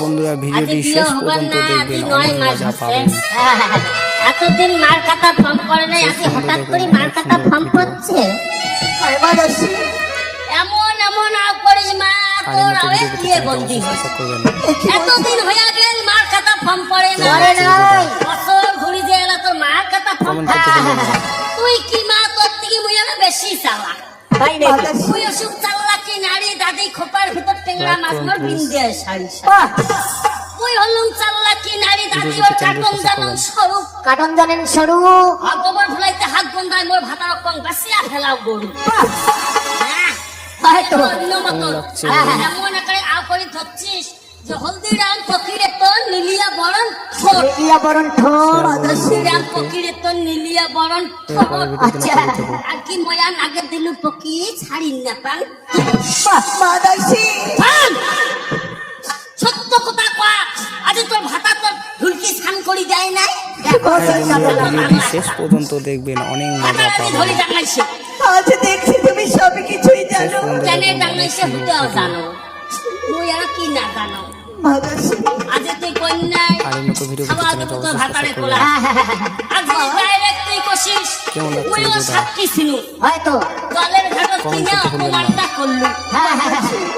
বন্ধুরা ভিডিওটি শেষ পর্যন্ত দেখবেন, অনেক মজা পাবেন। এতদিন মার কাটা ফর্ম করে নাই, আজকে হঠাৎ করে মার কাটা ফর্ম করছে। এমন এমন আপ করিস মা, তোর আওয়ে দিয়ে বন্দি এতদিন হইয়া গেল মার কাটা ফর্ম করে না, বছর ঘুরি যে এলা তোর মার কাটা ফর্ম। তুই কি মা, তোর থেকে মুই আমি বেশি চালা তুই অসুখ চাল্লা কি নারী দাদি খোপার ভিতর টেংরা মাছ মোর বিন্দে শাড়ি তুই হলুম চাল্লা কি নারী দাদি ওর কাটন জানেন স্বরূপ, কাটন জানেন স্বরূপ, গোবর ভুলাইতে হাত গন্ধায় মোর ভাতার কং বাসিয়া ফেলাও গরু। হয়তো এমন করে আও করে ধরছিস যে হলদিরাম ফকিরে তোর নীলিয়া বরণ ঠোঁট, নীলিয়া বরণ ঠোঁট, হলদিরাম ফকিরে তোর নীলিয়া বরণ ঠোঁট। আচ্ছা আর কি ময়া নাগে দিলু ফকি ছাড়ি না পান মাদাসি সত্য কথা কয়া, আজ তোর ভাতা তোর ঢুলকি স্নান করি যায় নাই। ভিডিওটি শেষ পর্যন্ত দেখবেন, অনেক মজা পাবেন। ধরে জানাইছে আজ দেখছি তুমি সব কিছুই জানো। কেন জানাইছে হতেও জানো, তুই আর কি না জানো। মাদাসি আজ তুই কন্যাই আর এই মতো ভিডিও পেতে চ্যানেলটা তোর অবশ্যই ভাতারে সাবস্ক্রাইব কোলা করবেন। আজ ডাইরেক্ট তুই কষিস কেমন লাগছে তুইও ভিডিওটা? সাক্ষী ছিল হয়তো জলের ঘাটত কমেন্ট কিনা করতে ভুলবেন না। অপমানটা করলু।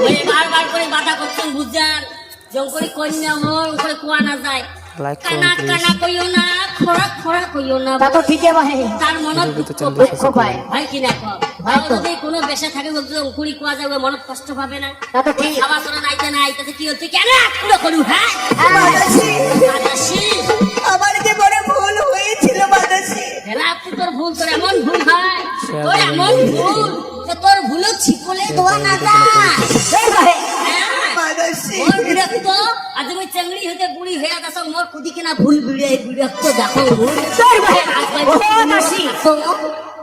ওই বারবার করে বাধা করছেন বুঝান যং করে কন্যা মন করে কোয়া না যায়, লাইক করুন কানা প্লিজ। কানা কইও না, খোরা খোরা কইও না, তা তো ঠিকই ভাই, তার মনত ভিডিওতে দুঃখ চ্যানেলটা পায়। সাবস্ক্রাইব ভাই হয় কি না কর হয়তো। যদি কোনো বেশে থাকে বলতে অঙ্কুরি কোয়া যাবে মনত কষ্ট পাবে না। তা তো ঠিক। খাবার তোরা নাইতে না আইতে কি হচ্ছে কেন পুরো করু হ্যাঁ মাদাসি মাদাসি আমার যে বড় ভুল হয়েছিল মাদাসি। হেলা তুই তোর ভুল, তোর এমন ভুল হয়, তোর এমন ভুল যে তোর ভুলও ছিপলে ধোয়া না যায়। এই ভাই হ্যাঁ? মাদাসি মোর বিরক্ত আজ আমি চেংড়ি হইতে বুড়ি হইয়া গেছ, মোর কুদি কিনা ভুল বিড়ে বিরক্ত দেখো এই ভাই মাদাসি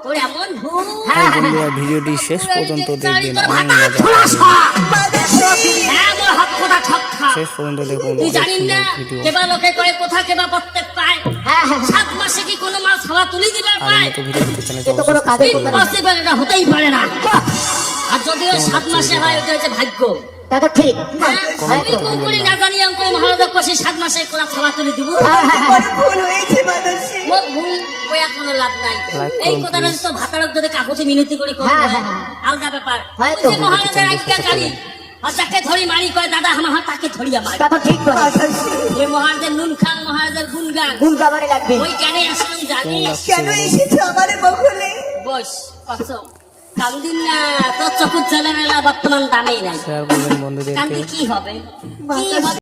তোর এমন ভুল। হ্যাঁ বন্ধুরা ভিডিওটি শেষ পর্যন্ত দেখবেন, অনেক মজা মাদাসি হ্যাঁ মোর হক কথা ঠক খা। শেষ পর্যন্ত দেখুন, তুই অনেক জানিস না সুন্দর ভিডিও। কেবা লোকে কয় কোথা কেবা প্রত্যেক পায়, 7 মাসে কি কোনো মাছ খাওয়া তুলি দিবার আর এই পায়? মতো ভিডিও পেতে চ্যানেলটা এ তো কোনো অবশ্যই কাজের সাবস্ক্রাইব করবেন। ইম্পসিবল, এটা হতেই পারে না। আর যদিও 7 মাসে হয় ওটা হচ্ছে ভাগ্য। তা তো ঠিক। আমি কোন করে না জানি অঙ্কুরে মহারাজা কষে 7 মাসে কোলা খাওয়া তুলে দিব। বড় ভুল হয়েছে মাদাসি। মোর ভুল কয়া কোনো লাভ নাই। লাইক এই করুন, কথাটা please। তো ভাতারক যদি কাগজে মিনতি করে করবে আলাদা ব্যাপার। হয়তো। ওই যে মহারাজার আজ্ঞা কারি আর যাকে ধরি মারি কয় দাদা আমার তাকে ধরি আমার। তা তো ঠিক মাদাসি। ওই মহারাজের নুন খান মহারাজের গুনগান গুণ গাবারে লাগবে। ওই কেন আসলাম জানিস? কেন এসেছো আমার মহলে? বস কসম কান্দিন না, তোর চকুর জলের বর্তমান দামেই নাই। শেয়ার করবেন বন্ধুদেরকে। কান্দি কি হবে কি হবে?